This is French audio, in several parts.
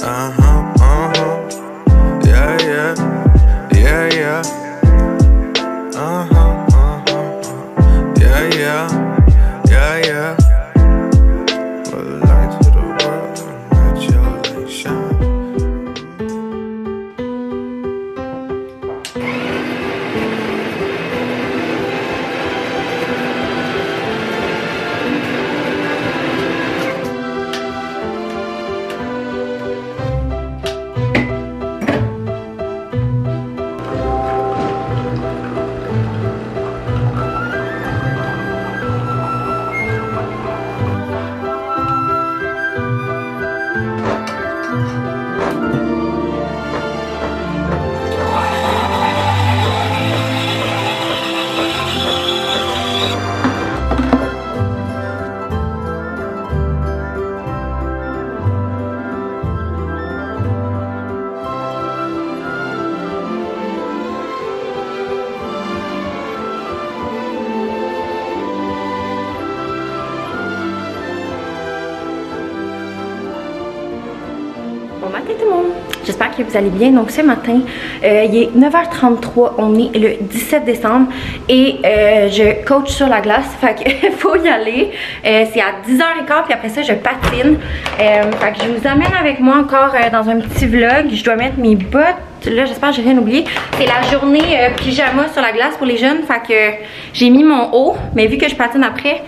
Yeah, yeah, yeah, yeah. Yeah, yeah, yeah, yeah. Well, the lights of the world, let your light shine. Bon matin tout le monde, j'espère que vous allez bien. Donc ce matin, il est 9h33, on est le 17 décembre et je coach sur la glace, fait qu'il faut y aller. C'est à 10h15 puis après ça je patine. Fait que je vous amène avec moi encore dans un petit vlog. Je dois mettre mes bottes. Là j'espère que j'ai rien oublié. C'est la journée pyjama sur la glace pour les jeunes, fait que j'ai mis mon haut, mais vu que je patine après,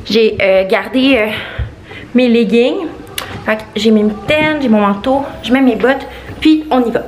j'ai gardé mes leggings. Fait que j'ai mes mitaines, j'ai mon manteau, je mets mes bottes, puis on y va.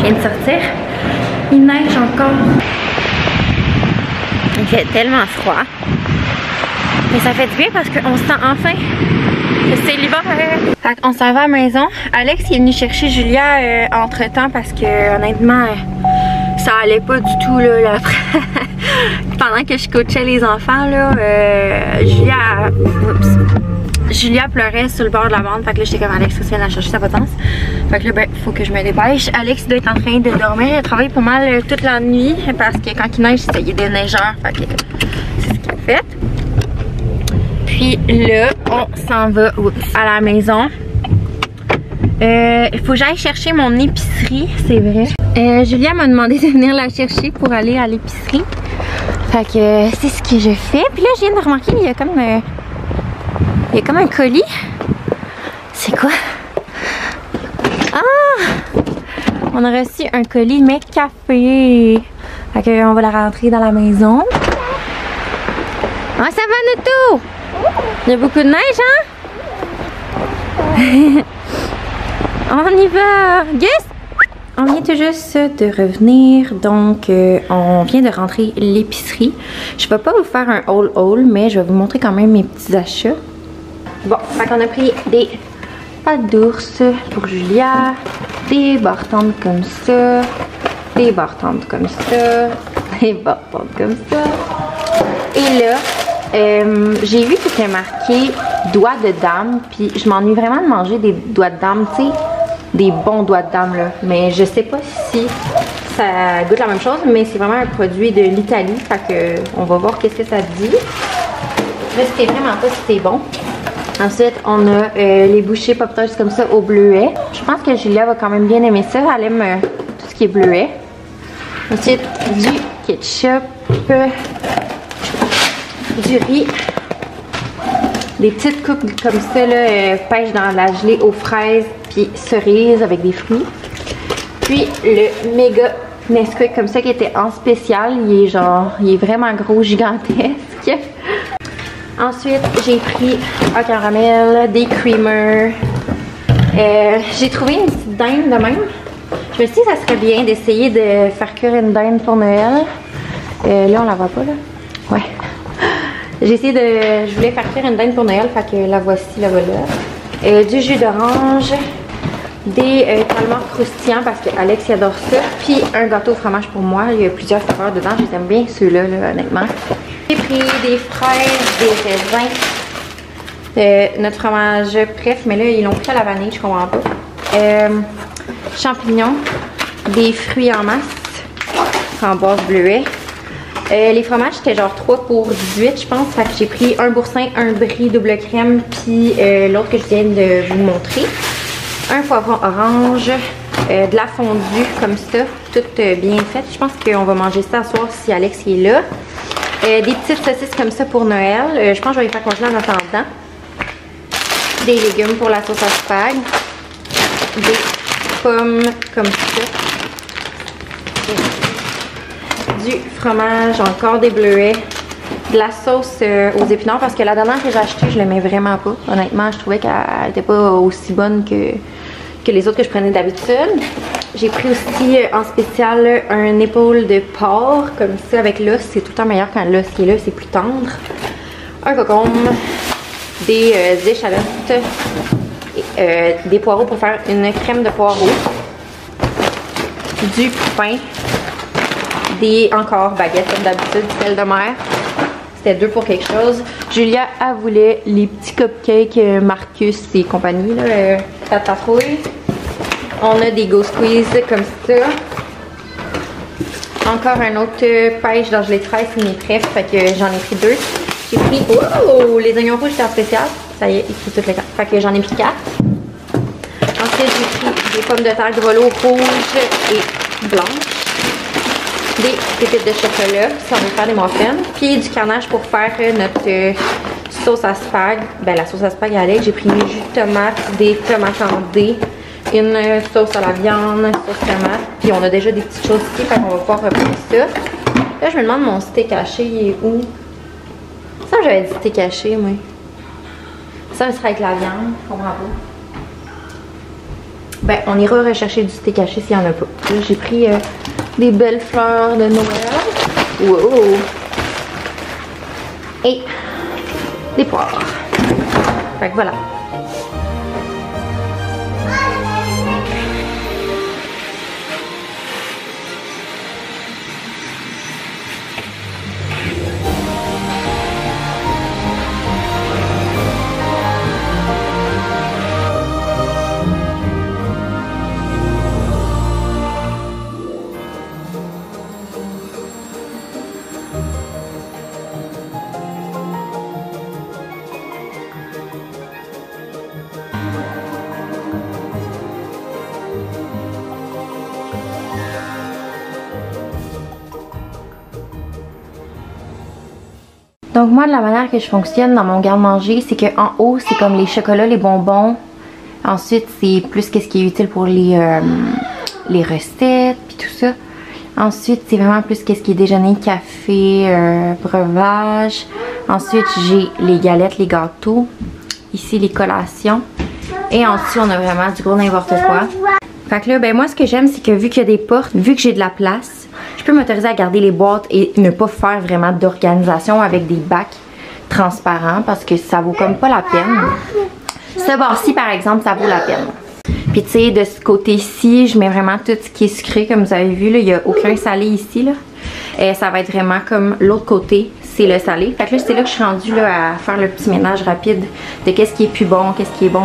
Je viens de sortir, il neige encore. Il fait tellement froid. Mais ça fait du bien parce qu'on se sent enfin que c'est l'hiver. Fait qu'on s'en va à la maison. Alex il est venu chercher Julia entre temps parce que honnêtement ça allait pas du tout là pendant que je coachais les enfants là. Julia pleurait sur le bord de la bande. Fait que là, j'étais comme Alex, viens la chercher, ça n'a pas de sens. Fait que là, ben, faut que je me dépêche. Alex doit être en train de dormir. Il travaille pas mal toute la nuit parce que quand il neige, il y a des neigeurs. Fait que c'est ce qu'il a fait. Puis là, on s'en va à la maison. Il faut que j'aille chercher mon épicerie, c'est vrai. Julia m'a demandé de venir la chercher pour aller à l'épicerie. Fait que c'est ce que je fais. Puis là, je viens de remarquer, il y a comme un colis. C'est quoi? Ah! On a reçu un colis McCafé. Fait que on va la rentrer dans la maison. Ah, ça va, Noto? Il y a beaucoup de neige, hein? On y va! Yes! On vient tout juste de revenir, donc on vient de rentrer l'épicerie. Je vais pas vous faire un haul, mais je vais vous montrer quand même mes petits achats. Bon, fait qu'on a pris des pâtes d'ours pour Julia, des bartendes comme ça, des bartendes comme ça, des bartendes comme ça. Et là, j'ai vu que c'était marqué doigts de dame, puis je m'ennuie vraiment de manger des doigts de dame, tu sais. Des bons doigts de dame là, mais je sais pas si ça goûte la même chose, mais c'est vraiment un produit de l'Italie, fait que on va voir qu'est-ce que ça dit. Je sais vraiment pas si c'est bon. Ensuite on a les bouchées pop-tarts comme ça au bleuet. Je pense que Julia va quand même bien aimer ça, elle aime tout ce qui est bleuet. Ensuite du ketchup, du riz, des petites coupes comme ça là, pêche dans la gelée aux fraises puis cerises avec des fruits. Puis le méga Nesquik comme ça qui était en spécial, il est vraiment gros, gigantesque. Ensuite j'ai pris un caramel, des creamers. J'ai trouvé une petite dinde de même. Je me suis dit que ça serait bien d'essayer de faire cuire une dinde pour Noël. Là on la voit pas là. Ouais. J'ai essayé de... Je voulais faire cuire une dinde pour Noël, fait que la voici, la voilà. Du jus d'orange, des calmars croustillants parce que Alex il adore ça, puis un gâteau au fromage pour moi. Il y a plusieurs saveurs dedans, j'aime bien ceux-là, honnêtement. J'ai pris des fraises, des raisins, notre fromage préf, mais là ils l'ont pris à la vanille, je comprends pas. Champignons, des fruits en masse, framboise bleuet. Les fromages c'était genre 3 pour 18 je pense, fait que j'ai pris un boursin, un brie double crème, puis l'autre que je viens de vous montrer. Un poivron orange, de la fondue comme ça, toute bien faite. Je pense qu'on va manger ça ce soir si Alex est là. Des petites saucisses comme ça pour Noël, je pense que je vais les faire congeler en attendant. Des légumes pour la sauce à spag. Des pommes comme ça. Du fromage, encore des bleuets, de la sauce aux épinards parce que la dernière que j'ai achetée, je l'aimais vraiment pas. Honnêtement, je trouvais qu'elle n'était pas aussi bonne que les autres que je prenais d'habitude. J'ai pris aussi en spécial un épaule de porc comme ça avec l'os. C'est tout le temps meilleur quand l'os qui est là, c'est plus tendre. Un concombre, des échalotes, des poireaux pour faire une crème de poireaux, du pain. Encore baguettes comme d'habitude, celle de mère. C'était 2 pour quelque chose. Julia, elle voulait les petits cupcakes Marcus et compagnie, là, tatafouille. On a des Go Squeeze comme ça. Encore un autre pêche dans gelée de fraise, c'est mes préf, fait que j'en ai pris 2. J'ai pris, oh, les oignons rouges étaient en spécial. Ça y est, il faut toutes les 4. Fait que j'en ai pris 4. Ensuite, j'ai pris des pommes de terre grelot rouges et blanches. Des pépites de chocolat si on veut faire des muffins, puis du carnage pour faire notre sauce à spag. Ben la sauce à spag à Alex, j'ai pris du jus de tomate, des tomates en dés, une sauce à la viande, sauce tomate, puis on a déjà des petites choses ici, fait qu'on va pouvoir reprendre ça. Là je me demande mon steak haché, il est où? Ça j'avais dit steak haché, moi. Ça sera avec la viande, je comprends pas. Ben on ira rechercher du steak haché s'il y en a pas. Là j'ai pris des belles fleurs de Noël. Wow! Et des poires. Fait que voilà. Donc moi, de la manière que je fonctionne dans mon garde-manger, c'est qu'en haut, c'est comme les chocolats, les bonbons. Ensuite, c'est plus qu'est-ce qui est utile pour les recettes, puis tout ça. Ensuite, c'est vraiment plus qu'est-ce qui est déjeuner, café, breuvage. Ensuite, j'ai les galettes, les gâteaux. Ici, les collations. Et en dessous, on a vraiment du gros n'importe quoi. Fait que là, ben moi, ce que j'aime, c'est que vu qu'il y a des portes, vu que j'ai de la place, je peux m'autoriser à garder les boîtes et ne pas faire vraiment d'organisation avec des bacs transparents parce que ça vaut comme pas la peine. Ce bord-ci, par exemple, ça vaut la peine. Puis tu sais, de ce côté-ci, je mets vraiment tout ce qui est sucré, comme vous avez vu, là, il n'y a aucun salé ici, là. Et ça va être vraiment comme l'autre côté, c'est le salé. Fait que là, c'est là que je suis rendue là, à faire le petit ménage rapide de qu'est-ce qui est plus bon, qu'est-ce qui est bon.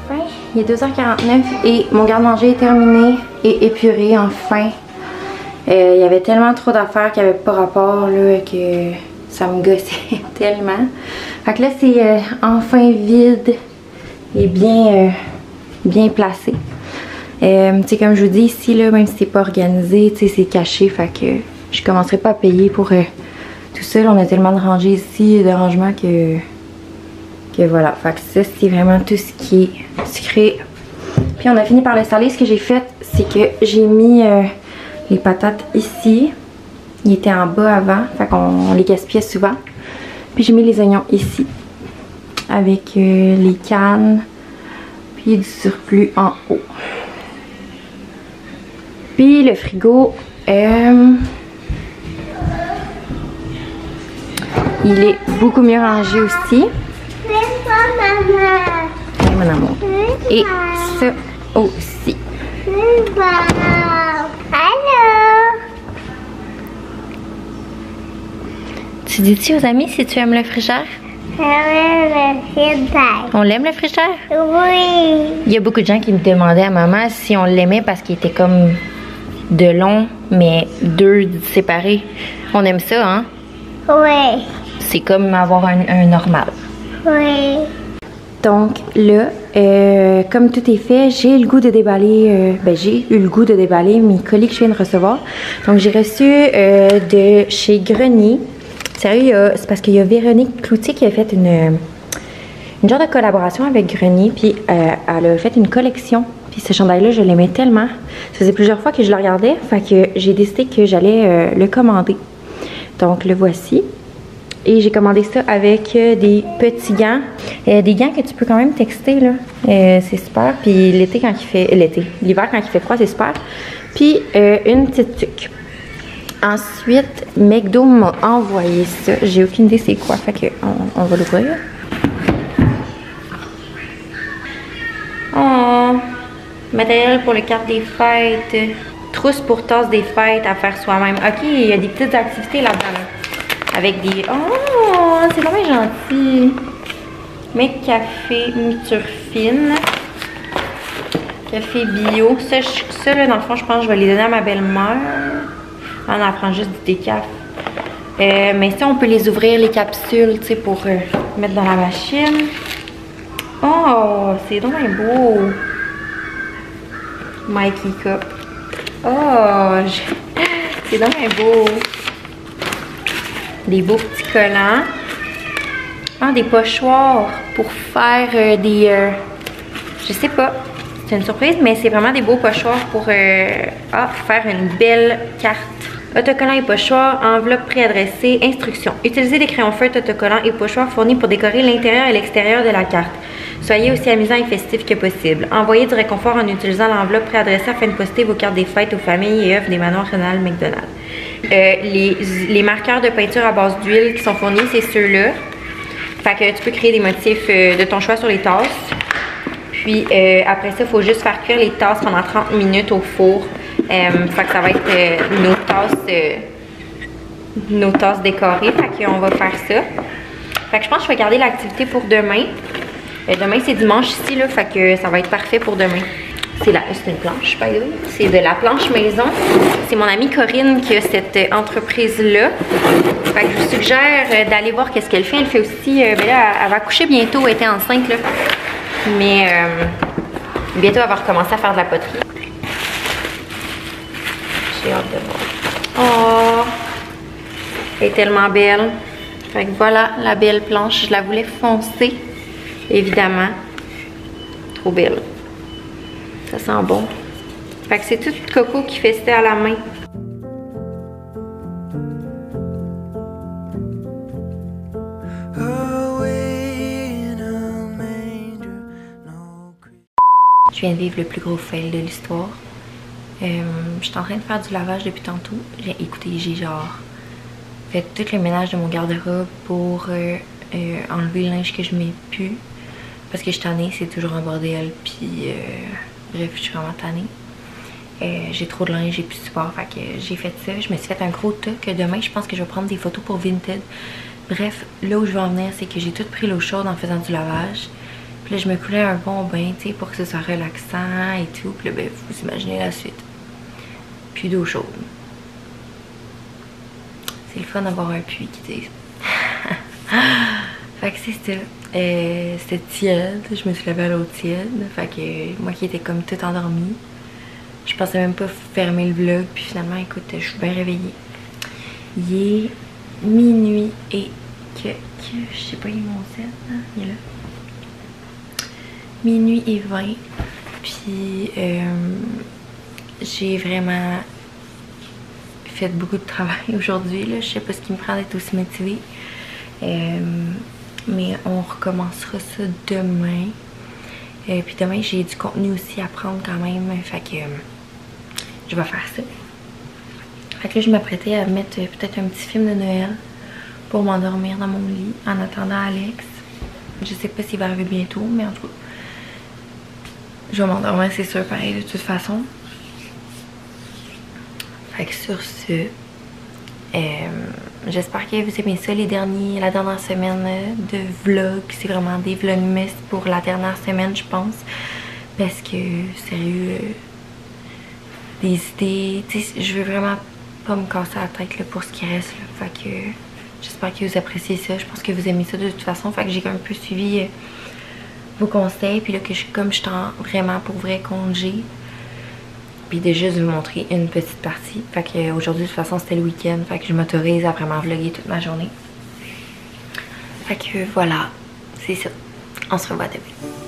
Enfin, il est 2h49 et mon garde-manger est terminé et épuré enfin. Il y avait tellement trop d'affaires qui n'avaient pas rapport là, que ça me gossait tellement. Fait que là c'est enfin vide et bien placé. Tu sais, comme je vous dis ici, là, même si c'est pas organisé, tu sais, c'est caché. Fait que je commencerai pas à payer pour tout ça. Là, on a tellement de rangées ici, de rangements que voilà. Fait que ça, c'est vraiment tout ce qui est sucré. Puis on a fini par le saler. Ce que j'ai fait, c'est que j'ai mis les patates ici. Ils étaient en bas avant. Fait qu'on les gaspillait souvent. Puis j'ai mis les oignons ici. Avec les cannes. Puis du surplus en haut. Puis le frigo, il est beaucoup mieux rangé aussi. Et mon amour. Et ça aussi. Allô? Tu dis-tu aux amis si tu aimes le frigidaire? On l'aime le frigidaire? Oui. Il y a beaucoup de gens qui me demandaient à maman si on l'aimait parce qu'il était comme de long, mais deux séparés. On aime ça, hein? Oui. C'est comme avoir un normal. Oui. Donc là, comme tout est fait, j'ai le goût de déballer, j'ai eu le goût de déballer mes colis que je viens de recevoir. Donc j'ai reçu de chez Grenier. Sérieux, c'est parce qu'il y a Véronique Cloutier qui a fait une genre de collaboration avec Grenier, puis elle a fait une collection. Puis ce chandail-là, je l'aimais tellement. Ça faisait plusieurs fois que je le regardais, fait que j'ai décidé que j'allais le commander. Donc le voici. Et j'ai commandé ça avec des petits gants. Des gants que tu peux quand même texter, là. C'est super. Puis l'été quand il fait... l'hiver quand il fait froid, c'est super. Puis une petite tuque. Ensuite, McDo m'a envoyé ça. J'ai aucune idée c'est quoi. Fait que on va l'ouvrir. Oh! Matériel pour le carte des fêtes. Trousse pour tasse des fêtes à faire soi-même. Ok, il y a des petites activités là-dedans. Avec des... Oh! C'est vraiment gentil. Mes café mouture fine. Café bio. Ça là, dans le fond, je pense que je vais les donner à ma belle-mère. On en prend juste du décaf. Mais ça, on peut les ouvrir, les capsules, tu sais, pour mettre dans la machine. Oh! C'est vraiment beau. Mikey Cup. Oh! C'est vraiment beau. Des beaux petits collants. Ah, des pochoirs pour faire des... je sais pas. C'est une surprise, mais c'est vraiment des beaux pochoirs pour faire une belle carte. Autocollant et pochoir, enveloppe préadressée, instructions. Utilisez des crayons feutres, autocollants et pochoirs fournis pour décorer l'intérieur et l'extérieur de la carte. Soyez aussi amusant et festif que possible. Envoyez du réconfort en utilisant l'enveloppe préadressée afin de poster vos cartes des fêtes aux familles et œuvres des manoirs Ronald McDonald. Les marqueurs de peinture à base d'huile qui sont fournis, c'est ceux-là. Fait que tu peux créer des motifs de ton choix sur les tasses. Puis après ça, il faut juste faire cuire les tasses pendant 30 minutes au four. Fait que ça va être nos tasses décorées. Fait qu'on va faire ça. Fait que je pense que je vais garder l'activité pour demain. Demain, c'est dimanche ici, là. Fait que ça va être parfait pour demain. C'est une planche, by the way. C'est de la planche maison. C'est mon amie Corinne qui a cette entreprise-là. Fait que je vous suggère d'aller voir qu'est-ce qu'elle fait. Elle fait aussi, ben là, elle va accoucher bientôt, elle était enceinte, là. Mais bientôt, elle va recommencer à faire de la poterie. J'ai hâte de voir. Oh! Elle est tellement belle. Fait que voilà la belle planche. Je la voulais foncer, évidemment. Trop belle. Ça sent bon. Fait que c'est tout Coco qui fait ça à la main. Je viens de vivre le plus gros fail de l'histoire. Je suis en train de faire du lavage depuis tantôt. Écoutez, j'ai genre fait tout le ménage de mon garde-robe pour enlever le linge que je mets plus. Parce que je suis tannée, c'est toujours un bordel. Puis bref, je suis vraiment tannée. J'ai trop de linge, j'ai plus de support. Fait que j'ai fait ça. Je me suis fait un gros tas que demain, je pense que je vais prendre des photos pour Vinted. Bref, là où je veux en venir, c'est que j'ai tout pris l'eau chaude en faisant du lavage. Puis là, je me coulais un bon bain, tu sais, pour que ce soit relaxant et tout. Puis là, ben, vous imaginez la suite. Puis d'eau chaude. C'est le fun d'avoir un puits qui dit. Fait que c'est ça. C'était tiède. Je me suis lavée à l'eau tiède. Fait que moi qui étais comme toute endormie, je pensais même pas fermer le vlog. Puis finalement, écoute, je suis bien réveillée. Il est minuit et que je sais pas, il est mon set, hein? Il est là. Minuit et 20. Puis j'ai vraiment fait beaucoup de travail aujourd'hui. Je sais pas ce qui me prend d'être aussi motivée. Mais on recommencera ça demain. Puis demain, j'ai du contenu aussi à prendre quand même. Fait que je vais faire ça. Fait que là, je m'apprêtais à mettre peut-être un petit film de Noël pour m'endormir dans mon lit en attendant Alex. Je sais pas s'il va arriver bientôt, mais en tout cas, je vais m'endormir, c'est sûr, pareil, de toute façon. Fait que sur ce, j'espère que vous aimez ça, la dernière semaine de vlog. C'est vraiment des vlogmas pour la dernière semaine, je pense. Parce que, sérieux, des idées, tu sais, je veux vraiment pas me casser la tête là, pour ce qui reste. Là. Fait que j'espère que vous appréciez ça. Je pense que vous aimez ça de toute façon. Fait que j'ai un peu suivi vos conseils. Puis là, comme je suis en vraiment pour vrai congé. Puis de juste vous montrer une petite partie. Fait que aujourd'hui, de toute façon, c'était le week-end. Fait que je m'autorise à vraiment vlogger toute ma journée. Fait que voilà, c'est ça. On se revoit demain.